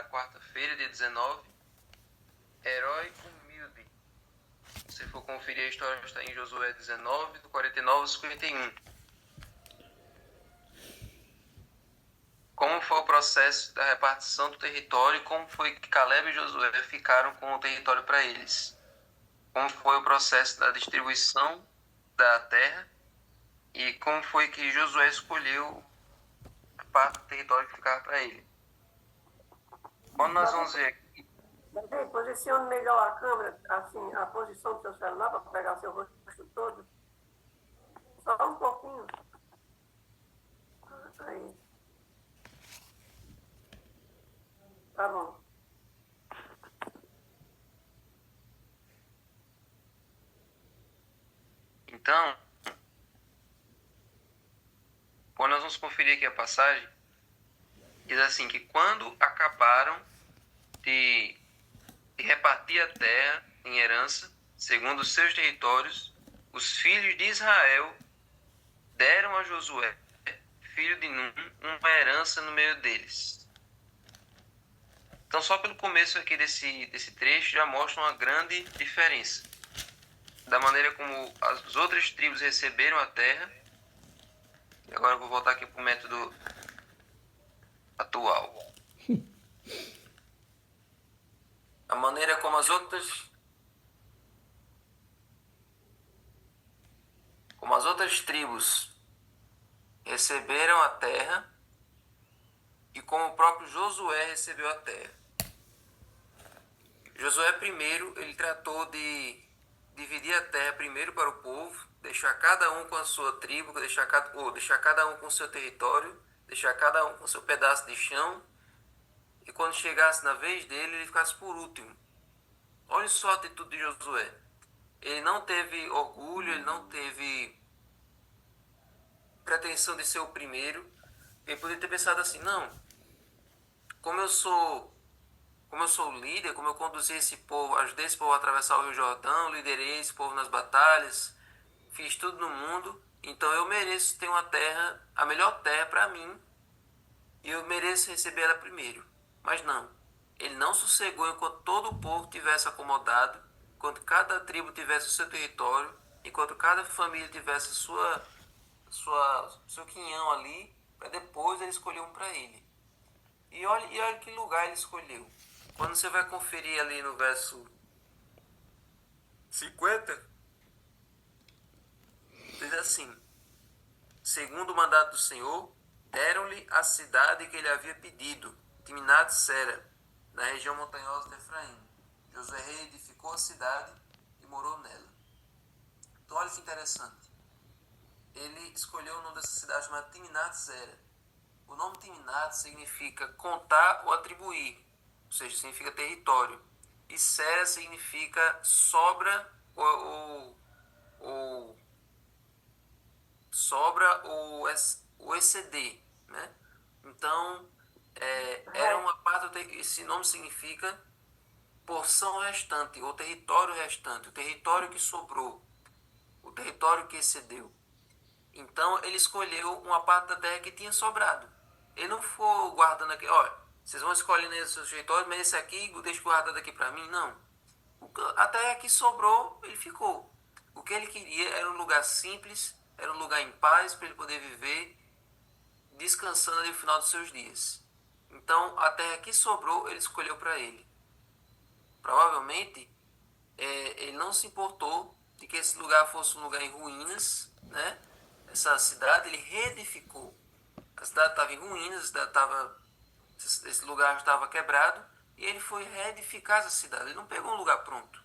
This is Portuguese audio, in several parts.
quarta-feira, dia 19, herói humilde. Se for conferir a história, está em Josué 19, do 49 ao 51. Como foi o processo da repartição do território e como foi que Caleb e Josué ficaram com o território para eles. Como foi o processo da distribuição da terra e como foi que Josué escolheu a parte do território que ficava para ele. Quando nós vamos ver aqui, Davi, posicione melhor a câmera, assim, a posição do seu celular para pegar seu rosto todo. Só um pouquinho. Aí. Tá bom. então, quando nós vamos conferir aqui a passagem, diz assim que quando acabaram de repartir a terra em herança, segundo os seus territórios, os filhos de Israel deram a Josué, filho de Nun, uma herança no meio deles. Então, só pelo começo aqui desse trecho já mostra uma grande diferença da maneira como as outras tribos receberam a terra. Agora eu vou voltar aqui para o método atual. A maneira como as tribos receberam a terra e como o próprio Josué recebeu a terra. Josué primeiro, ele tratou de dividir a terra primeiro para o povo, deixar cada um com a sua tribo, deixar cada um com o seu território, deixar cada um com o seu pedaço de chão, e quando chegasse na vez dele, ele ficasse por último. Olha só a atitude de Josué. Ele não teve orgulho, ele não teve pretensão de ser o primeiro. Ele poderia ter pensado assim, não, como eu sou líder, como eu conduzi esse povo, ajudei esse povo a atravessar o Rio Jordão, liderei esse povo nas batalhas, fiz tudo no mundo, então eu mereço ter uma terra, a melhor terra para mim, e eu mereço receber ela primeiro. Mas não, ele não sossegou enquanto todo o povo tivesse acomodado, enquanto cada tribo tivesse o seu território, enquanto cada família tivesse seu quinhão ali, para depois ele escolher um para ele. E olha que lugar ele escolheu. Quando você vai conferir ali no verso 50, diz assim: segundo o mandato do Senhor, deram-lhe a cidade que ele havia pedido, Timnat-Sera, na região montanhosa de Efraim. Josué reedificou a cidade e morou nela. Então olha que interessante. Ele escolheu o nome dessa cidade chamada Timnat-Sera. O nome Timnat significa contar ou atribuir, ou seja, significa território. E Sera significa sobra ou exceder, né? Então, era uma parte, esse nome significa porção restante, ou território restante, o território que sobrou, o território que excedeu. Então, ele escolheu uma parte da terra que tinha sobrado. Ele não foi guardando aqui, olha, vocês vão escolher nesse seu território, mas esse aqui deixa guardado aqui para mim. Não. A terra que sobrou, ele ficou. O que ele queria era um lugar simples, era um lugar em paz para ele poder viver, descansando ali no final dos seus dias. Então, a terra que sobrou, ele escolheu para ele. Provavelmente, ele não se importou de que esse lugar fosse um lugar em ruínas, né? Essa cidade ele reedificou. A cidade estava em ruínas, esse lugar estava quebrado e ele foi reedificar essa cidade. Ele não pegou um lugar pronto.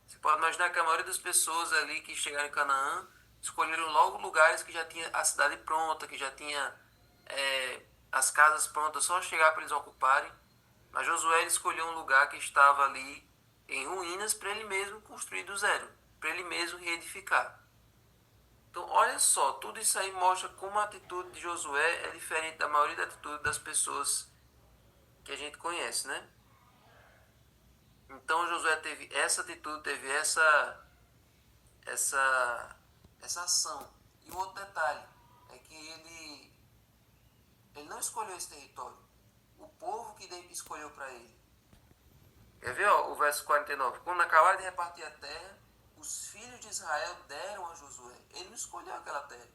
Você pode imaginar que a maioria das pessoas ali que chegaram em Canaã escolheram logo lugares que já tinha a cidade pronta, que já tinha as casas prontas, só chegar para eles ocuparem. Mas Josué escolheu um lugar que estava ali em ruínas para ele mesmo construir do zero, para ele mesmo reedificar. Então, olha só, tudo isso aí mostra como a atitude de Josué é diferente da maioria da atitude das pessoas que a gente conhece, né? Então, Josué teve essa atitude, teve essa ação. E o outro detalhe é que ele não escolheu esse território. o povo que escolheu para ele. Quer ver, ó, o verso 49? Quando acabaram de repartir a terra, os filhos de Israel deram a Josué. Ele não escolheu aquela terra.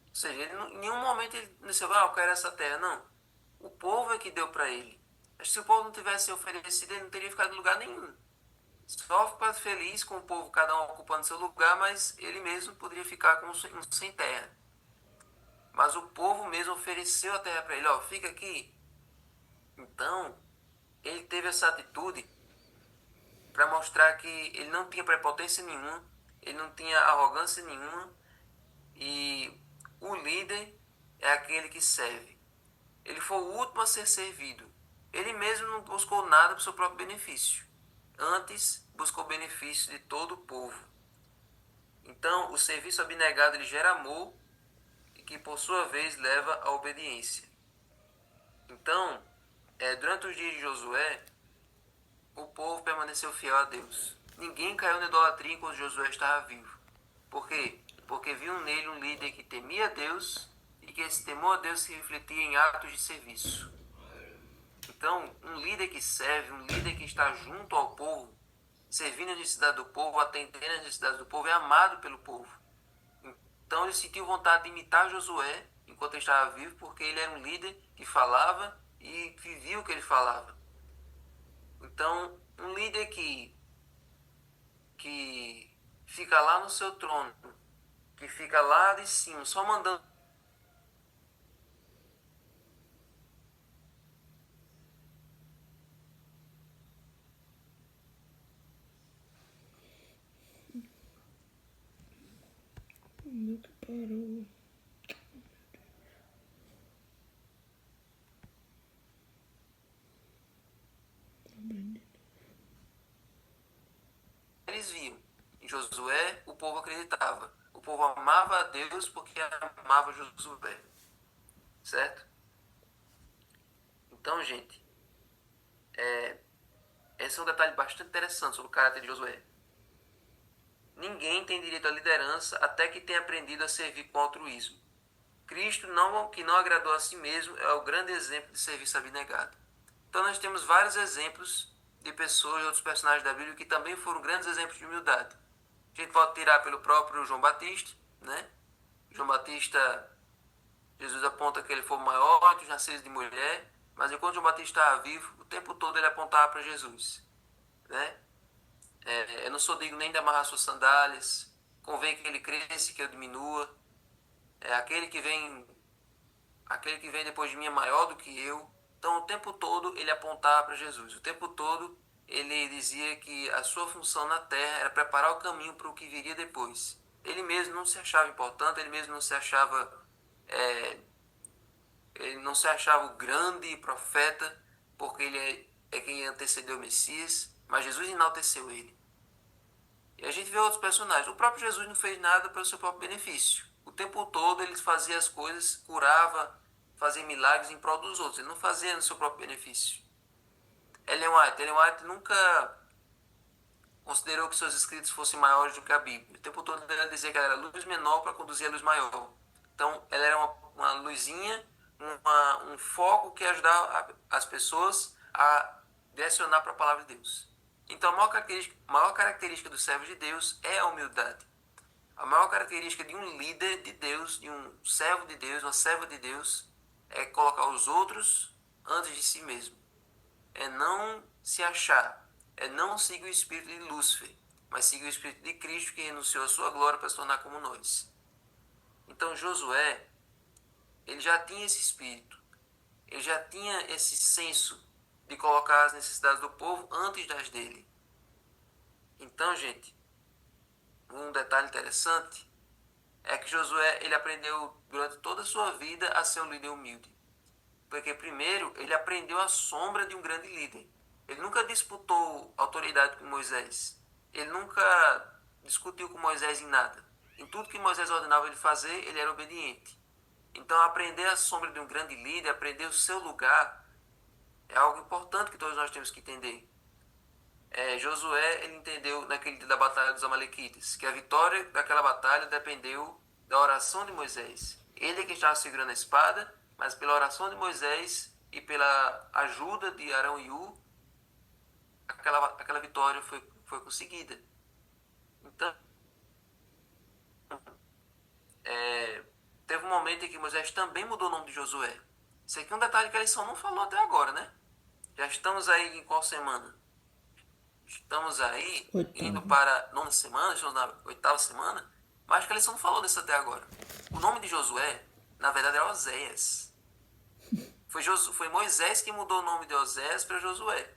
Ou seja, ele não, em nenhum momento ele disse, eu quero essa terra. Não. O povo é que deu para ele. Mas se o povo não tivesse oferecido, ele não teria ficado em lugar nenhum. Só ficou feliz com o povo, cada um ocupando seu lugar, mas ele mesmo poderia ficar sem terra. Mas o povo mesmo ofereceu a terra para ele. Ó, fica aqui. Então, ele teve essa atitude para mostrar que ele não tinha prepotência nenhuma, ele não tinha arrogância nenhuma, e o líder é aquele que serve. Ele foi o último a ser servido. Ele mesmo não buscou nada para o seu próprio benefício. Antes, buscou o benefício de todo o povo. Então, o serviço abnegado ele gera amor, e que por sua vez leva à obediência. Então, durante os dias de Josué, o povo permaneceu fiel a Deus. Ninguém caiu na idolatria enquanto Josué estava vivo. Por quê? Porque viu nele um líder que temia a Deus e que esse temor a Deus se refletia em atos de serviço. Então, um líder que serve, um líder que está junto ao povo, servindo a necessidade do povo, atendendo às necessidades do povo, é amado pelo povo. Então, ele sentiu vontade de imitar Josué enquanto ele estava vivo, porque ele era um líder que falava e vivia o que ele falava. Então, um líder que fica lá no seu trono, que fica lá de cima, só mandando. Nunca parou. Eles viam. Em Josué, o povo acreditava. O povo amava a Deus porque amava Josué. Certo? Então, gente, esse é um detalhe bastante interessante sobre o caráter de Josué. Ninguém tem direito à liderança até que tenha aprendido a servir com altruísmo. Cristo, que não agradou a si mesmo, é o grande exemplo de serviço abnegado. Então nós temos vários exemplos de pessoas e outros personagens da Bíblia que também foram grandes exemplos de humildade. A gente pode tirar pelo próprio João Batista, né? João Batista, Jesus aponta que ele foi o maior dos nascidos de mulher, mas enquanto João Batista estava vivo, o tempo todo ele apontava para Jesus, né? Eu não sou digno nem de amarrar suas sandálias, convém que ele cresça e que eu diminua. Aquele que vem depois de mim é maior do que eu. Então o tempo todo ele apontava para Jesus. O tempo todo ele dizia que a sua função na terra era preparar o caminho para o que viria depois. Ele mesmo não se achava importante, ele mesmo não se achava ele não se achava o grande profeta, porque ele é quem antecedeu o Messias, mas Jesus enalteceu ele. E a gente vê outros personagens. O próprio Jesus não fez nada para o seu próprio benefício. O tempo todo ele fazia as coisas, curava, fazia milagres em prol dos outros. Ele não fazia no seu próprio benefício. Ellen White nunca considerou que seus escritos fossem maiores do que a Bíblia. O tempo todo ela dizia que ela era luz menor para conduzir a luz maior. Então ela era uma luzinha, um foco que ajudava as pessoas a direcionar para a palavra de Deus. Então a maior característica do servo de Deus é a humildade. A maior característica de um líder de Deus, de um servo de Deus, uma serva de Deus, é colocar os outros antes de si mesmo. É não se achar, é não seguir o espírito de Lúcifer, mas seguir o espírito de Cristo que renunciou à sua glória para se tornar como nós. Então Josué, ele já tinha esse espírito, ele já tinha esse senso de colocar as necessidades do povo antes das dele. Então, gente, um detalhe interessante é que Josué ele aprendeu durante toda a sua vida a ser um líder humilde. Porque primeiro ele aprendeu a sombra de um grande líder. Ele nunca disputou autoridade com Moisés. Ele nunca discutiu com Moisés em nada. Em tudo que Moisés ordenava ele fazer, ele era obediente. Então aprender a sombra de um grande líder, aprender o seu lugar, é algo importante que todos nós temos que entender. Josué ele entendeu naquele dia da batalha dos Amalequitas que a vitória daquela batalha dependeu da oração de Moisés. Ele é quem estava segurando a espada, mas pela oração de Moisés e pela ajuda de Arão e Ur, aquela vitória foi conseguida. Então, teve um momento em que Moisés também mudou o nome de Josué. Isso aqui é um detalhe que a lição não falou até agora, né? Já estamos aí em qual semana? Estamos aí indo 8ª. para a 9ª semana, estamos na 8ª semana, mas acho que a lição não falou disso até agora. O nome de Josué, na verdade, era Oséias. Foi Moisés que mudou o nome de Oséias para Josué.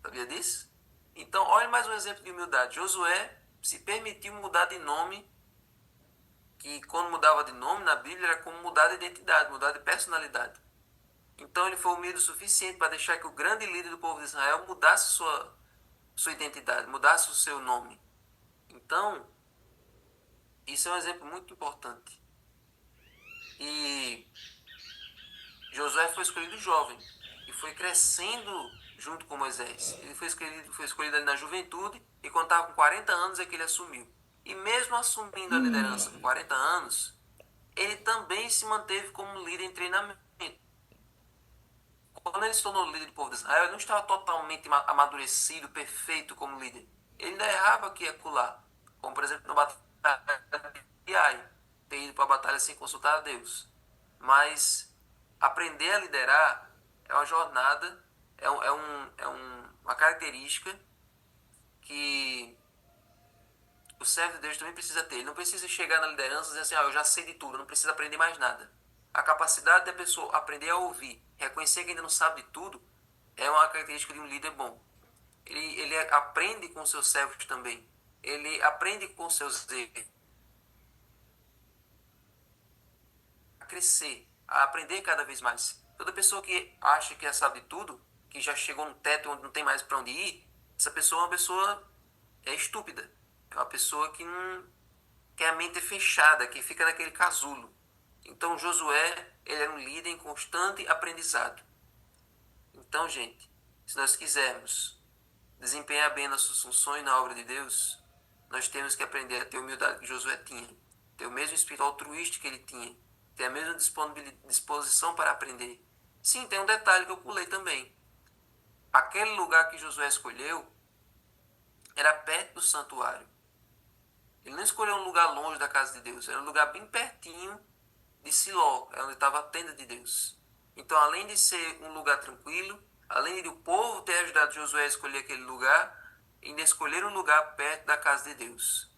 Sabia disso? Então, olha mais um exemplo de humildade. Josué se permitiu mudar de nome, que quando mudava de nome na Bíblia era como mudar de identidade, mudar de personalidade. Então ele foi humilde o suficiente para deixar que o grande líder do povo de Israel mudasse sua identidade, mudasse o seu nome. Então, isso é um exemplo muito importante. E Josué foi escolhido jovem e foi crescendo junto com Moisés. Ele foi escolhido ali na juventude e quando estava com 40 anos é que ele assumiu. E mesmo assumindo a liderança com 40 anos, ele também se manteve como líder em treinamento. Quando ele se tornou líder do povo de Israel, ele não estava totalmente amadurecido, perfeito como líder. Ele ainda errava aqui e acolá. Como, por exemplo, na batalha de Ai, ter ido para a batalha sem consultar a Deus. Mas aprender a liderar é uma jornada, uma característica que o servo de Deus também precisa ter. Ele não precisa chegar na liderança e dizer assim, eu já sei de tudo, eu não preciso aprender mais nada. A capacidade da pessoa aprender a ouvir, reconhecer que ainda não sabe de tudo, é uma característica de um líder bom. Ele aprende com seus servos também. Ele aprende com seus erros. A crescer, a aprender cada vez mais. Toda pessoa que acha que já sabe de tudo, que já chegou no teto onde não tem mais para onde ir, essa pessoa é uma pessoa estúpida. É uma pessoa que a mente é fechada, que fica naquele casulo. Então Josué, ele era um líder em constante aprendizado. Então, gente, se nós quisermos desempenhar bem nossas funções na obra de Deus, nós temos que aprender a ter a humildade que Josué tinha, ter o mesmo espírito altruísta que ele tinha, ter a mesma disposição para aprender. Sim, tem um detalhe que eu pulei também. Aquele lugar que Josué escolheu era perto do santuário. Ele não escolheu um lugar longe da casa de Deus, era um lugar bem pertinho de Siló, onde estava a tenda de Deus. Então, além de ser um lugar tranquilo, além de o povo ter ajudado Josué a escolher aquele lugar, ainda escolher um lugar perto da casa de Deus.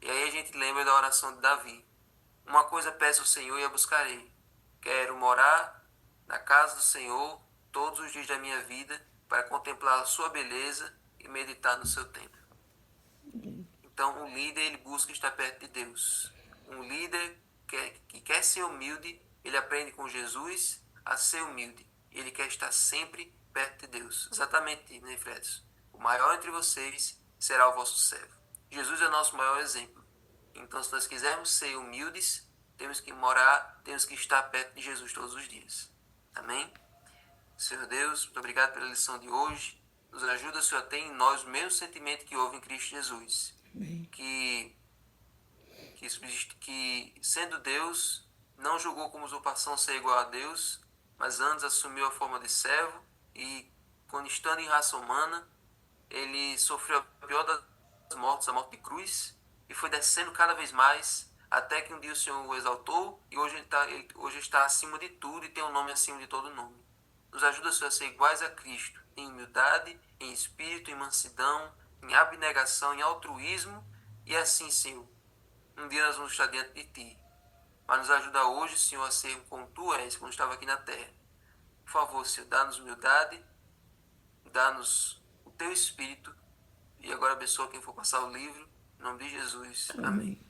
E aí a gente lembra da oração de Davi. Uma coisa peço ao Senhor e a buscarei. Quero morar na casa do Senhor todos os dias da minha vida para contemplar a sua beleza e meditar no seu templo. Então, um líder, ele busca estar perto de Deus. Um líder que quer ser humilde, ele aprende com Jesus a ser humilde. Ele quer estar sempre perto de Deus. Exatamente, né, Fred? O maior entre vocês será o vosso servo. Jesus é o nosso maior exemplo. Então, se nós quisermos ser humildes, temos que estar perto de Jesus todos os dias. Amém? Senhor Deus, muito obrigado pela lição de hoje. Nos ajuda, Senhor, a ter em nós o mesmo sentimento que houve em Cristo Jesus. Amém. Que sendo Deus, não julgou como usurpação ser igual a Deus, mas antes assumiu a forma de servo e, quando estando em raça humana, ele sofreu a pior das mortes, a morte de cruz, e foi descendo cada vez mais, até que um dia o Senhor o exaltou, e hoje ele está acima de tudo e tem um nome acima de todo nome. Nos ajuda, Senhor, a ser iguais a Cristo, em humildade, em espírito, em mansidão, em abnegação, em altruísmo, e assim, Senhor, um dia nós vamos estar diante de Ti. Mas nos ajuda hoje, Senhor, a ser como Tu és, quando estava aqui na terra. Por favor, Senhor, dá-nos humildade, dá-nos o Teu Espírito, e agora abençoa quem for passar o livro, em nome de Jesus. Amém.